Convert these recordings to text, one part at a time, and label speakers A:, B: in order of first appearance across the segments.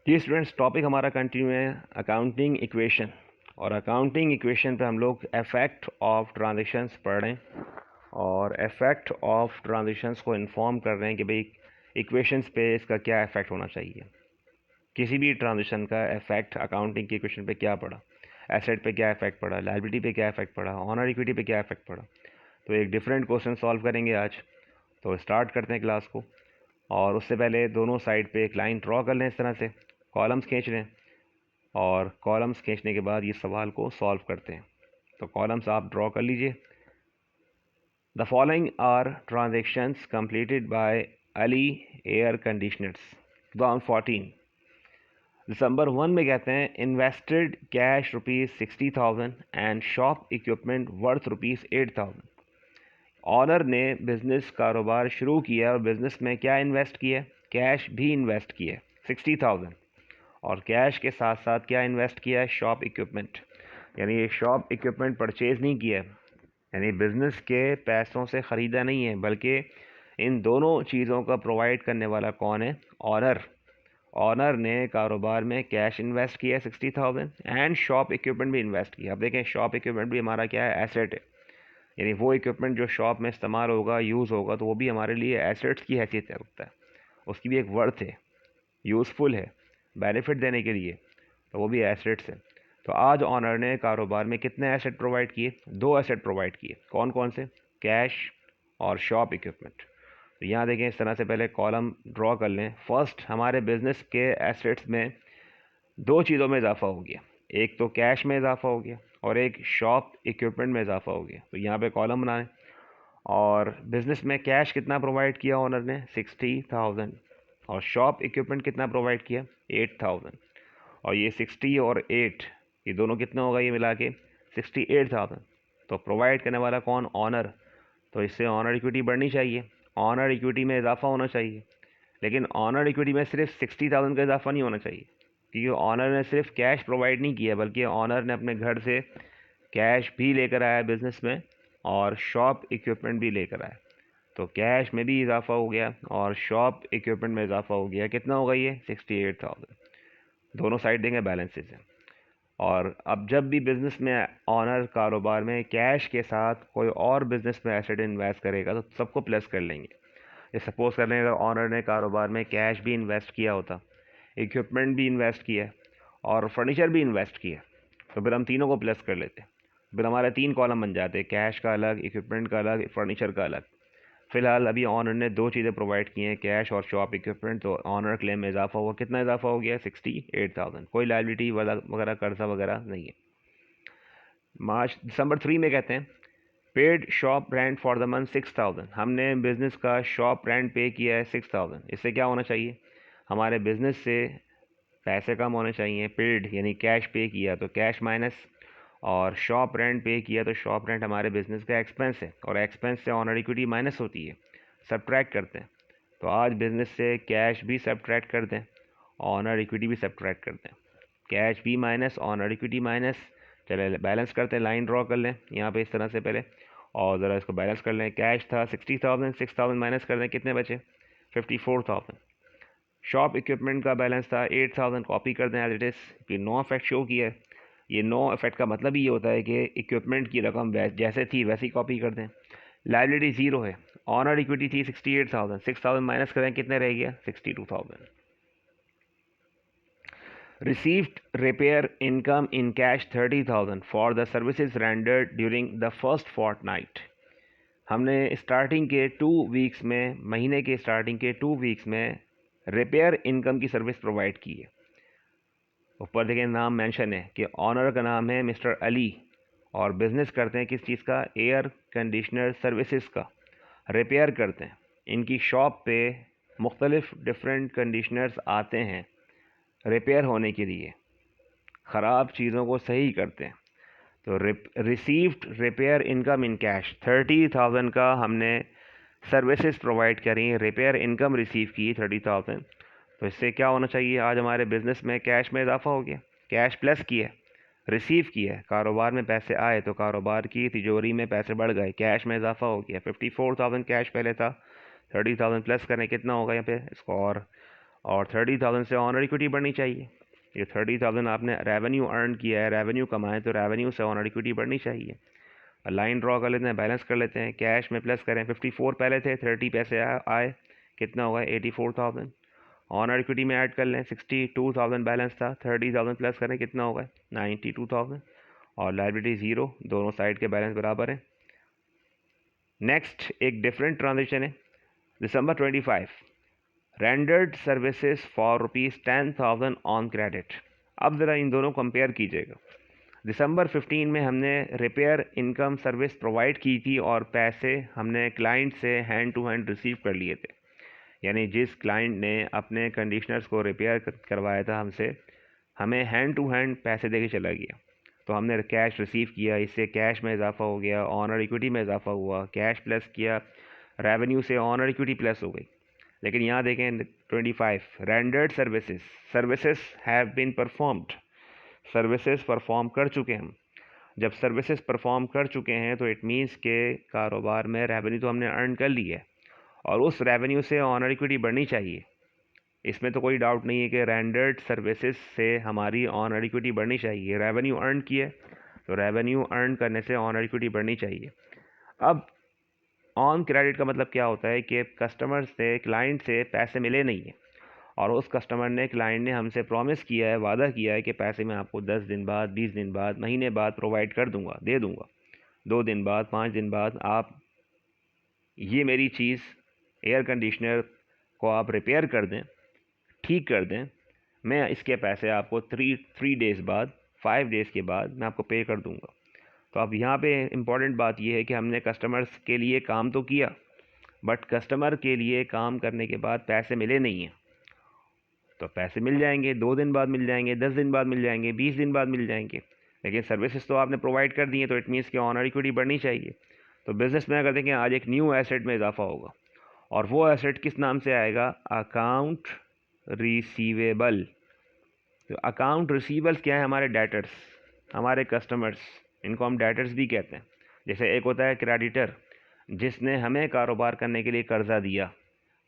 A: जी students, topic हमारा continue है accounting equation. और अकाउंटिंग इक्वेशन पे हम लोग इफेक्ट ऑफ ट्रांजैक्शंस पढ़ रहे हैं और इफेक्ट ऑफ ट्रांजैक्शंस को इन्फॉर्म कर रहे हैं कि भाई इक्वेशंस पे इसका क्या इफेक्ट होना चाहिए। किसी भी ट्रांजैक्शन का इफेक्ट अकाउंटिंग की इक्वेशन पे क्या पड़ा, एसेट पे क्या इफेक्ट पड़ा, लायबिलिटी पे क्या इफेक्ट पड़ा, ऑनर इक्विटी पे क्या इफेक्ट पड़ा। तो एक डिफरेंट क्वेश्चन सॉल्व करेंगे आज। तो स्टार्ट करते हैं क्लास को। और उससे पहले दोनों साइड पे एक लाइन ड्रॉ कर लें, इस तरह से कॉलम्स खींच लें और कॉलम्स खींचने के बाद ये सवाल को सॉल्व करते हैं। तो कॉलम्स आप ड्रॉ कर लीजिए। The following are transactions completed by Ali air conditioners 2014। दिसंबर 1 में कहते हैं invested cash ₹60,000 and shop equipment worth ₹8,000। Owner ने बिजनेस कारोबार शुरू किया और बिजनेस में क्या इन्वेस्ट किया, कैश भी इन्वेस्ट किया 60,000। और कैश के साथ साथ क्या इन्वेस्ट किया है, शॉप इक्विपमेंट। यानी ये शॉप इक्विपमेंट परचेज़ नहीं किया है, यानी बिज़नेस के पैसों से ख़रीदा नहीं है, बल्कि इन दोनों चीज़ों का प्रोवाइड करने वाला कौन है, ऑनर। ऑनर ने कारोबार में कैश इन्वेस्ट किया 60,000 एंड शॉप इक्विपमेंट भी इन्वेस्ट किया। अब देखें, शॉप इक्विपमेंट भी हमारा क्या है, एसेट है। यानी वो इक्विपमेंट जो शॉप में इस्तेमाल होगा, यूज़ होगा, तो वो भी हमारे लिए एसेट्स की हैसियत रखता है। उसकी भी एक वर्थ है, यूज़फुल है, बेनिफिट देने के लिए, तो वो भी एसेट्स हैं। तो आज ऑनर ने कारोबार में कितने एसेट प्रोवाइड किए, 2 एसेट प्रोवाइड किए। कौन कौन से, कैश और शॉप इक्विपमेंट। तो यहाँ देखें, इस तरह से पहले कॉलम ड्रॉ कर लें। फर्स्ट, हमारे बिजनेस के एसेट्स में 2 चीज़ों में इजाफा हो गया, एक तो कैश में इजाफा हो गया और एक शॉप इक्विपमेंट में इजाफा हो गया। तो यहाँ पे कॉलम बनाएं। और बिजनेस में कैश कितना प्रोवाइड किया ऑनर ने, 60,000। और शॉप इक्विपमेंट कितना प्रोवाइड किया, 8,000। और ये 60 और 8, ये दोनों कितना होगा, ये मिला के 68,000। तो प्रोवाइड करने वाला कौन, ऑनर। तो इससे ऑनर इक्विटी बढ़नी चाहिए, ऑनर इक्विटी में इजाफा होना चाहिए। लेकिन ऑनर इक्विटी में सिर्फ 60,000 का इजाफा नहीं होना चाहिए, क्योंकि ऑनर ने सिर्फ कैश प्रोवाइड नहीं किया, बल्कि ऑनर ने अपने घर से कैश भी लेकर आया बिजनेस में और शॉप इक्विपमेंट भी लेकर आया। तो कैश में भी इजाफा हो गया और शॉप इक्विपमेंट में इजाफा हो गया। कितना होगा ये, 68,000। दोनों साइड देंगे बैलेंसेस हैं। और अब जब भी बिज़नेस में ऑनर कारोबार में कैश के साथ कोई और बिज़नेस में एसेट इन्वेस्ट करेगा तो सबको प्लस कर लेंगे। ये सपोज कर लेंगे, अगर ऑनर ने कारोबार में कैश भी इन्वेस्ट किया होता, इक्विपमेंट भी इन्वेस्ट किया और फर्नीचर भी इन्वेस्ट किया, तो फिर हम तीनों को प्लस कर लेते। फिर हमारे 3 कॉलम बन जाते, कैश का अलग, इक्विपमेंट का अलग, फर्नीचर का अलग। फिलहाल अभी ऑनर ने 2 चीज़ें प्रोवाइड की हैं, कैश और शॉप इक्विपमेंट। तो ऑनर क्लेम में इजाफा हुआ, कितना इजाफा हो गया, 68,000। कोई लायबिलिटी वगैरह कर्जा वगैरह नहीं है। दिसंबर 3 में कहते हैं paid shop rent for the month 6,000। हमने बिज़नेस का शॉप रेंट पे किया है 6,000। इससे क्या होना चाहिए, हमारे बिज़नेस से पैसे कम होने चाहिए। पेड यानी कैश पे किया तो कैश माइनस, और शॉप रेंट पे किया तो शॉप रेंट हमारे बिज़नेस का एक्सपेंस है, और एक्सपेंस से ऑनर इक्विटी माइनस होती है, सब्ट्रैक्ट करते हैं। तो आज बिज़नेस से कैश भी सब्ट्रैक्ट कर दें, ऑनर इक्विटी भी सब्ट्रैक्ट कर दें। कैश भी माइनस, ऑनर इक्विटी माइनस। चले बैलेंस करते हैं, लाइन ड्रॉ कर लें यहाँ पे इस तरह से पहले, और ज़रा इसको बैलेंस कर लें। कैश था 60,000, 6,000 माइनस कर दें, कितने बचे, 54,000। शॉप इक्विपमेंट का बैलेंस था 8,000, कॉपी कर दें एज इट इज़, कि नो इफेक्ट शो किया है। ये नो इफेक्ट का मतलब ही ये होता है कि इक्विपमेंट की रकम जैसे थी वैसे ही कॉपी कर दें। लायबिलिटी ज़ीरो है, ऑनर इक्विटी थी 68,000, 6,000 माइनस करें, कितने रह गया, 62,000। Received repair income in cash 30,000 for the services rendered during the first fortnight। हमने स्टार्टिंग के 2 वीक्स में, महीने के स्टार्टिंग के 2 वीक्स में रिपेयर इनकम की सर्विस प्रोवाइड की है। ऊपर देखिए नाम मेंशन है कि ऑनर का नाम है मिस्टर अली और बिज़नेस करते हैं किस चीज़ का, एयर कंडीशनर सर्विसेज का। रिपेयर करते हैं, इनकी शॉप पे मुख्तलिफ डिफरेंट कंडीशनर्स आते हैं रिपेयर होने के लिए, ख़राब चीज़ों को सही करते हैं। तो received repair income in cash 30,000 का हमने सर्विसेज प्रोवाइड करी, रिपेयर इनकम रिसीव की 30,000। तो इससे क्या होना चाहिए, आज हमारे बिज़नेस में कैश में इजाफा हो गया, कैश प्लस किया, रिसीव किया, कारोबार में पैसे आए तो कारोबार की तिजोरी में पैसे बढ़ गए, कैश में इजाफा हो गया। 54,000 कैश पहले था, 30,000 प्लस करें, कितना होगा यहाँ पे इसको, और और 30,000 से ऑनर इक्विटी बढ़नी चाहिए। ये 30,000 आपने रेवेन्यू अर्न किया है, रेवेन्यू कमाए, तो रेवेन्यू से ऑनर इक्विटी बढ़नी चाहिए। लाइन ड्रॉ कर लेते हैं, बैलेंस कर लेते हैं, कैश में प्लस करें। 54 पहले थे, 30 पैसे आए, कितना होगा 84,000। ऑनर इक्विटी में ऐड कर लें, 62,000 बैलेंस था, 30,000 प्लस करें, कितना होगा 92,000। और लायबिलिटी ज़ीरो, दोनों साइड के बैलेंस बराबर हैं। नेक्स्ट एक डिफरेंट ट्रांजेक्शन है, दिसंबर 25 rendered services for ₹10,000 on credit. अब ज़रा इन दोनों कंपेयर कीजिएगा। दिसंबर 15 में हमने रिपेयर इनकम सर्विस प्रोवाइड की थी और पैसे हमने क्लाइंट से हैंड टू हैंड रिसीव कर लिए थे। यानी जिस क्लाइंट ने अपने कंडीशनर्स को रिपेयर करवाया था हमसे, हमें हैंड टू हैंड पैसे दे के चला गया, तो हमने कैश रिसीव किया, इससे कैश में इजाफा हो गया, ऑनर इक्विटी में इजाफा हुआ, कैश प्लस किया, रेवेन्यू से ऑनर इक्विटी प्लस हो गई। लेकिन यहाँ देखें 25 rendered services have been performed, services perform कर चुके हैं हम। जब सर्विसेज परफॉर्म कर चुके हैं तो इट मीन्स के कारोबार में रेवेन्यू तो हमने अर्न कर ली है और उस रेवेन्यू से ऑनर इक्विटी बढ़नी चाहिए। इसमें तो कोई डाउट नहीं है कि रेंडर्ड सर्विसेज से हमारी ऑनर इक्विटी बढ़नी चाहिए। रेवेन्यू अर्न किया तो रेवेन्यू अर्न करने से ऑनर इक्विटी बढ़नी चाहिए। अब ऑन क्रेडिट का मतलब क्या होता है कि कस्टमर से, क्लाइंट से पैसे मिले नहीं हैं और उस कस्टमर ने, क्लाइंट ने हमसे प्रॉमिस किया है, वादा किया है कि पैसे मैं आपको 10 दिन बाद, 20 दिन बाद, महीने बाद प्रोवाइड कर दूंगा, दे दूंगा, 2 दिन बाद, 5 दिन बाद आप ये मेरी चीज़, एयर कंडीशनर को आप रिपेयर कर दें, ठीक कर दें, मैं इसके पैसे आपको 3 डेज़ बाद, 5 डेज़ के बाद मैं आपको पे कर दूंगा। तो अब यहाँ पे इम्पॉर्टेंट बात यह है कि हमने कस्टमर्स के लिए काम तो किया, बट कस्टमर के लिए काम करने के बाद पैसे मिले नहीं हैं। तो पैसे मिल जाएंगे, 2 दिन बाद मिल जाएंगे, 10 दिन बाद मिल जाएंगे, 20 दिन बाद मिल जाएंगे, लेकिन सर्विसेज तो आपने प्रोवाइड कर दी है, तो इट मीन्स कि ऑनर इक्विटी बढ़नी चाहिए। तो बिज़नेस में अगर देखें, आज एक न्यू एसेट में इजाफा होगा और वो एसेट किस नाम से आएगा, अकाउंट रिसीवेबल। तो अकाउंट रिसीवेबल्स क्या है, हमारे डेटर्स, हमारे कस्टमर्स, इनको हम डेटर्स भी कहते हैं। जैसे एक होता है क्रेडिटर, जिसने हमें कारोबार करने के लिए कर्जा दिया,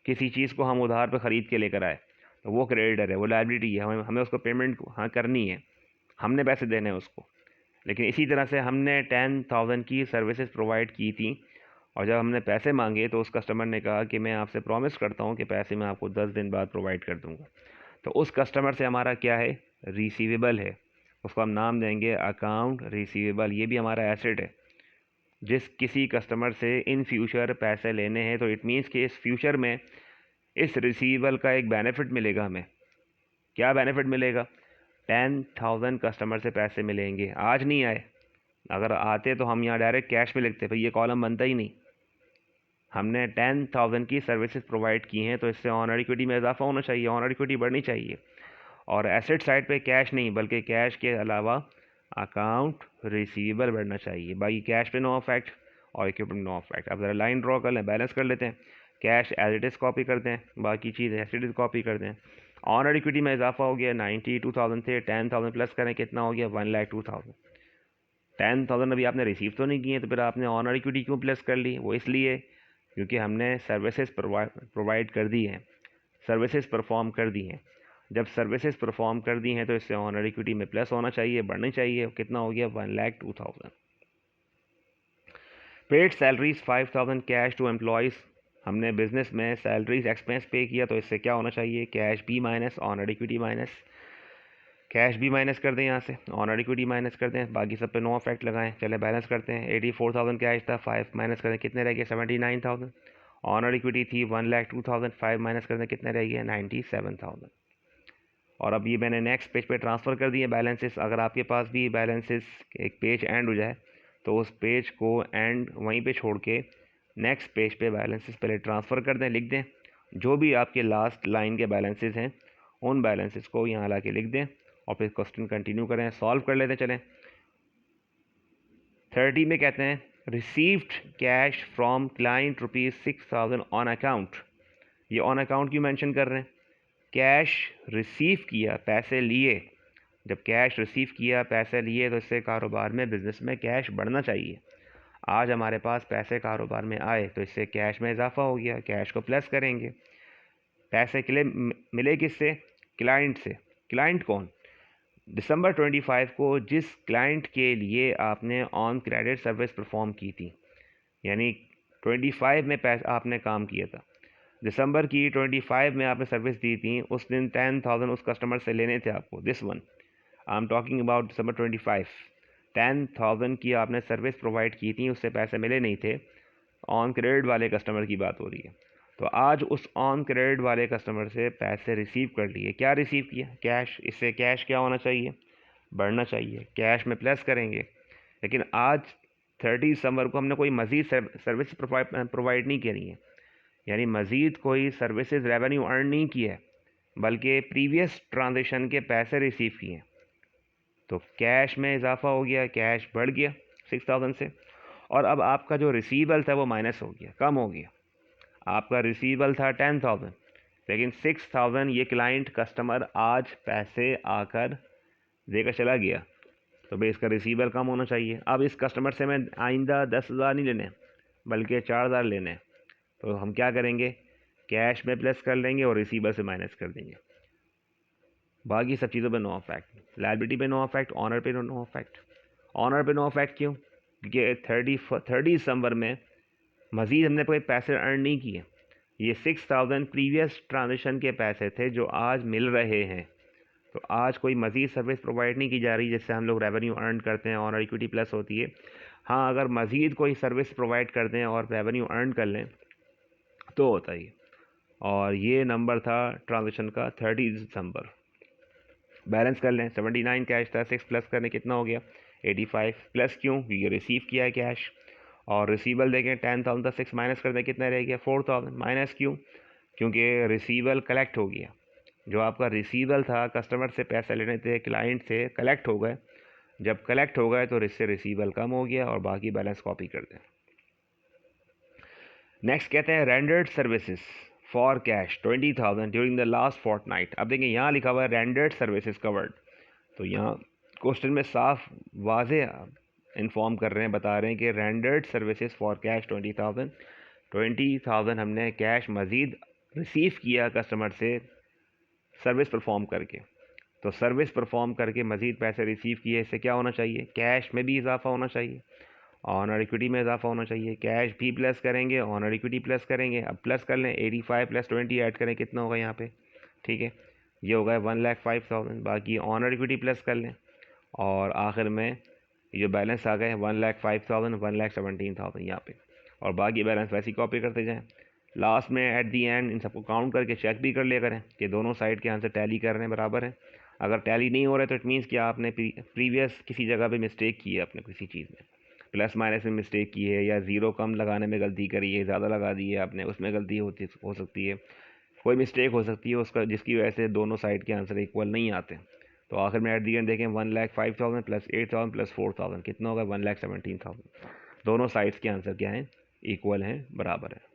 A: किसी चीज़ को हम उधार पर ख़रीद के लेकर आए, तो वो क्रेडिटर है, वो लायबिलिटी है, हमें उसको पेमेंट करनी है, हमने पैसे देने हैं उसको। लेकिन इसी तरह से हमने 10,000 की सर्विसेज प्रोवाइड की थी और जब हमने पैसे मांगे तो उस कस्टमर ने कहा कि मैं आपसे प्रॉमिस करता हूँ कि पैसे मैं आपको 10 दिन बाद प्रोवाइड कर दूँगा। तो उस कस्टमर से हमारा क्या है, रिसीवेबल है, उसको हम नाम देंगे अकाउंट रिसीवेबल। ये भी हमारा एसेट है। जिस किसी कस्टमर से इन फ्यूचर पैसे लेने हैं तो इट मीन्स कि इस फ्यूचर में इस रिसीवेबल का एक बेनिफिट मिलेगा हमें। क्या बेनिफिट मिलेगा, 10,000 कस्टमर से पैसे मिलेंगे। आज नहीं आए, अगर आते तो हम यहाँ डायरेक्ट कैश में लिखते, भाई ये कॉलम बनता ही नहीं। हमने 10,000 की सर्विसेज प्रोवाइड की हैं, तो इससे ऑनर इक्विटी में इजाफा होना चाहिए, ऑनर इक्विटी बढ़नी चाहिए। और एसेट साइड पे कैश नहीं, बल्कि कैश के अलावा अकाउंट रिसीवेबल बढ़ना चाहिए। बाकी कैश पे नो इफेक्ट और इक्विपमेंट नो इफेक्ट। अब ज़रा लाइन ड्रॉ कर लें, बैलेंस कर लेते हैं। Cash as it is copy करते हैं, बाकी चीज़ एज इट इज़ कॉपी करते हैं। ऑनर इक्विटी में इजाफा हो गया, 92,000 थे, 10,000 प्लस करें, कितना हो गया 1,02,000। 10,000 अभी आपने रिसीव तो नहीं किए, तो फिर आपने ऑनर इक्विटी क्यों प्लस कर ली, वो इसलिए क्योंकि हमने सर्विसेज प्रोवाइड कर दी हैं, सर्विसेज परफॉर्म कर दी हैं। जब सर्विसेज परफॉर्म कर दी हैं तो इससे ऑनर इक्विटी में प्लस होना चाहिए, बढ़नी चाहिए। कितना हो गया 1,02,000। Paid salaries 5,000 cash to employees. हमने बिजनेस में सैलरीज एक्सपेंस पे किया, तो इससे क्या होना चाहिए, कैश बी minus owner equity minus. Cash भी माइनस कर दें यहाँ से, ऑनर इक्विटी माइनस कर दें, बाकी सब पे नो इफेक्ट लगाएं। चले बैलेंस करते हैं। 84,000 कैश था, 5 माइनस कर दें, कितने रह गए 79,000। ऑनर इक्विटी थी 1,02,000, 5 माइनस कर दें, कितने रह गए 97,000। और अब ये मैंने नेक्स्ट पेज पे ट्रांसफ़र कर दिए बैलेंसेस। अगर आपके पास भी बैलेंसेस एक पेज एंड हो जाए तो उस पेज को एंड वहीं पे छोड़ के नेक्स्ट पेज पे बैलेंसेस पहले ट्रांसफ़र कर दें, लिख दें। जो भी आपके लास्ट लाइन के बैलेंसेस हैं उन बैलेंसेस को यहाँ ला के लिख दें और फिर क्वेश्चन कंटिन्यू करें, सॉल्व कर लेते चलें। 30 में कहते हैं received cash from client ₹6,000 on account. ये ऑन अकाउंट क्यों मेंशन कर रहे हैं, कैश रिसीव किया, पैसे लिए। जब कैश रिसीव किया, पैसे लिए, तो इससे कारोबार में, बिज़नेस में कैश बढ़ना चाहिए। आज हमारे पास पैसे कारोबार में आए तो इससे कैश में इजाफा हो गया, कैश को प्लस करेंगे। पैसे मिले किससे? क्लाइंट से। क्लाइंट कौन? दिसंबर 25 को जिस क्लाइंट के लिए आपने ऑन क्रेडिट सर्विस परफॉर्म की थी, यानी 25 में पैसा आपने काम किया था, दिसंबर की 25 में आपने सर्विस दी थी, उस दिन 10,000 उस कस्टमर से लेने थे आपको। This one I am talking about December 25। 10,000 की आपने सर्विस प्रोवाइड की थी, उससे पैसे मिले नहीं थे, ऑन क्रेडिट वाले कस्टमर की बात हो रही है। तो आज उस ऑन क्रेडिट वाले कस्टमर से पैसे रिसीव कर लिए। क्या रिसीव किया? कैश। इससे कैश क्या होना चाहिए? बढ़ना चाहिए। कैश में प्लस करेंगे। लेकिन आज 30 दिसंबर को हमने कोई मज़ीद सर्विस प्रोवाइड नहीं करी है, यानी मज़ीद कोई सर्विसेज रेवेन्यू अर्न नहीं किया है, बल्कि प्रीवियस ट्रांजेक्शन के पैसे रिसीव किए। तो कैश में इजाफा हो गया, कैश बढ़ गया 6,000 से, और अब आपका जो रिसीवल था वो माइनस हो गया, कम हो गया। आपका रिसीवल था 10,000, लेकिन 6,000 ये क्लाइंट कस्टमर आज पैसे आकर देकर चला गया, तो भाई इसका रिसीवल कम होना चाहिए। अब इस कस्टमर से मैं आइंदा 10,000 नहीं लेने, बल्कि 4,000 लेने। तो हम क्या करेंगे? कैश में प्लस कर लेंगे और रिसीवल से माइनस कर देंगे। बाकी सब चीज़ों पे नो इफेक्ट। लायबिलिटी पे नो इफेक्ट, ऑनर पे नो इफेक्ट। ऑनर पे नो इफेक्ट क्यों? क्योंकि 30 दिसंबर में मज़ीद हमने कोई पैसे अर्न नहीं किए। ये 6,000 प्रीवियस ट्रांजेक्शन के पैसे थे जो आज मिल रहे हैं। तो आज कोई मज़ीद सर्विस प्रोवाइड नहीं की जा रही जिससे हम लोग रेवेन्यू अर्न करते हैं, ऑनर इक्विटी प्लस होती है। हाँ, अगर मज़ीद कोई सर्विस प्रोवाइड कर दें और रेवेन्यू अर्न कर लें तो होता है। और ये नंबर था ट्रांजेक्शन का 30 दिसंबर। बैलेंस कर लें, 79 कैश था, 6 प्लस करने कितना हो गया? 85। प्लस क्यों? क्योंकि रिसीव किया है कैश। और रिसीवल देखें 10,000 था, 6 माइनस कर दें कितना रह गया? 4,000। माइनस क्यों? क्योंकि रिसीवल कलेक्ट हो गया। जो आपका रिसीवल था, कस्टमर से पैसे लेने थे क्लाइंट से, कलेक्ट हो गए। जब कलेक्ट हो गए तो इससे रिसीवल कम हो गया और बाकी बैलेंस कॉपी कर दें। नेक्स्ट कहते हैं rendered services for cash 20,000 during the last fortnight. अब देखिए यहाँ लिखा हुआ है रेंडर्ड सर्विसेज कवर्ड, तो यहाँ क्वेश्चन में साफ वाजे इन्फॉर्म कर रहे हैं, बता रहे हैं कि रेंडर्ड सर्विसेज फॉर कैश 20,000 हमने कैश मज़ीद रिसीव किया कस्टमर से सर्विस परफॉर्म करके। तो सर्विस परफॉर्म करके मज़ीद पैसे रिसीव किए, इससे क्या होना चाहिए? कैश में भी इजाफा होना चाहिए, ऑनर इक्विटी में इजाफा होना चाहिए। कैश भी प्लस करेंगे, ऑनर इक्विटी प्लस करेंगे। अब प्लस कर लें, 85 प्लस 20 ऐड करें, कितना होगा यहाँ पे? ठीक है, ये होगा 1,05,000। बाकी ऑनर इक्विटी प्लस कर लें और आखिर में ये जो बैलेंस आ गए 1,05,000, 1,17,000 यहाँ पे, और बाकी बैलेंस वैसे ही कॉपी करते जाएँ। लास्ट में एट दी एंड इन सबको काउंट करके चेक भी कर लिया करें कि दोनों साइड के आंसर टैली कर रहे हैं, बराबर है। अगर टैली नहीं हो रहा है तो इट मीन्स कि आपने प्रीवियस किसी जगह पे मिस्टेक की है, अपने किसी चीज़ में प्लस माइनस में मिस्टेक की है, या ज़ीरो कम लगाने में गलती करी है, ज़्यादा लगा दी है आपने, उसमें गलती हो सकती है, कोई मिस्टेक हो सकती है उसका, जिसकी वजह से दोनों साइड के आंसर इक्वल नहीं आते। तो आखिर में एट दी एंड देखें 1,05,000 प्लस 8,000 प्लस 4,000 कितना होगा? 1,17,000। दोनों साइड्स के आंसर क्या हैं? इक्वल हैं, बराबर है।